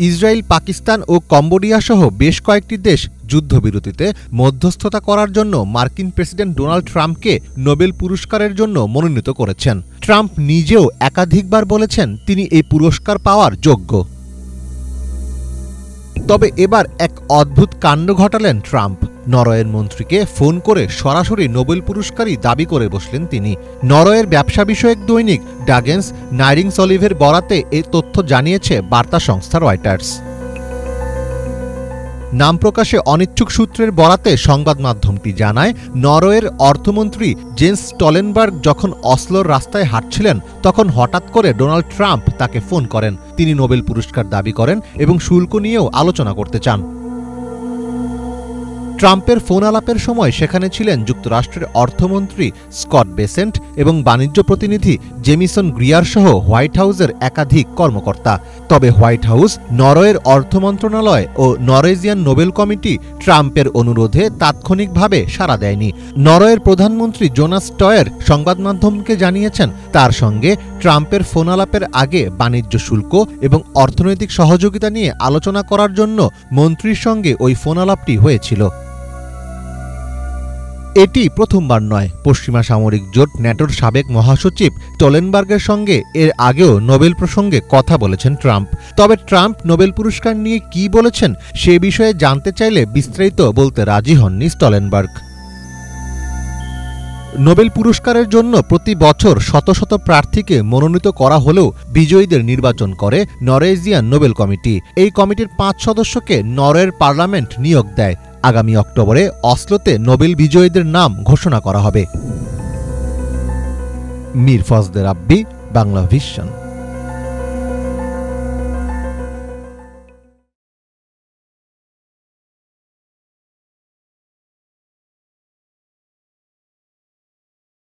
Israel, Pakistan ও Cambodia সহ বেশ কয়েকটি দেশ যুদ্ধবিরতিতে মধ্যস্থতা করার জন্য মার্কিন প্রেসিডেন্ট ডোনাল্ড ট্রাম্পকে নোবেল পুরস্কারের জন্য মনোনীত করেছেন। ট্রাম্প নিজেও একাধিকবার বলেছেন তিনি এই পুরস্কার পাওয়ার যোগ্য। তবে এবার এক অদ্ভুত কাণ্ড ঘটালেন ট্রাম্প। নরওয়ের মন্ত্রীকে ফোন করে সরাসরি নোবেল পুরস্কারই দাবি করে বসলেন তিনি। নরওয়ের ব্যবসা বিষয়ক দৈনিক ডাগেন্স নাইরিংসলিভের বরাতে এই তথ্য জানিয়েছে বার্তা সংস্থা রয়টার্স। নাম প্রকাশে অনিচ্ছুক সূত্রের বরাতে সংবাদ মাধ্যমটি জানায়, নরওয়ের অর্থমন্ত্রী জেন্স স্টলেনবার্গ যখন অসলোর রাস্তায় হাঁটছিলেন তখন হঠাৎ করে ডোনাল্ড ট্রাম্প তাকে ফোন করেন। তিনি নোবেল পুরস্কার দাবি করেন এবং শুল্ক নিয়েও আলোচনা করতে চান। ট্রাম্পের ফোন আলাপের সময় সেখানে ছিলেন যুক্তরাষ্ট্রের অর্থমন্ত্রী স্কট বেসেন্ট এবং বাণিজ্য প্রতিনিধি জেমিসন গ্রিয়ার সহ হোয়াইট হাউসের একাধিক কর্মকর্তা। তবে হোয়াইট হাউস, নরওয়ের অর্থ মন্ত্রণালয় ও নরওয়েজিয়ান নোবেল কমিটি ট্রাম্পের অনুরোধে তাৎক্ষণিকভাবে সাড়া দেয়নি। নরওয়ের প্রধানমন্ত্রী জোনাস টয়ের সংবাদ মাধ্যমকে জানিয়েছেন, তার সঙ্গে ট্রাম্পের ফোন আলাপের আগে বাণিজ্য শুল্ক এবং অর্থনৈতিক সহযোগিতা নিয়ে আলোচনা করার জন্য মন্ত্রীর সঙ্গে ওই ফোন আলাপটি হয়েছিল। এটি প্রথমবার নয়। পশ্চিমা সামরিক জোট ন্যাটোর সাবেক মহাসচিব স্টলেনবার্গের সঙ্গে এর আগেও নোবেল প্রসঙ্গে কথা বলেছেন ট্রাম্প। তবে ট্রাম্প নোবেল পুরস্কার নিয়ে কী বলেছেন সে বিষয়ে জানতে চাইলে বিস্তারিত বলতে রাজি হননি স্টলেনবার্গ। নোবেল পুরস্কারের জন্য প্রতি বছর শত শত প্রার্থীকে মনোনীত করা হলেও বিজয়ীদের নির্বাচন করে নরওয়েজিয়ান নোবেল কমিটি। এই কমিটির 5 সদস্যকে নরওয়ের পার্লামেন্ট নিয়োগ দেয়। আগামী অক্টোবরে অসলোতে নোবেল বিজয়ীদের নাম ঘোষণা করা হবে। মীর ফজলে রাব্বি, বাংলা ভিশন।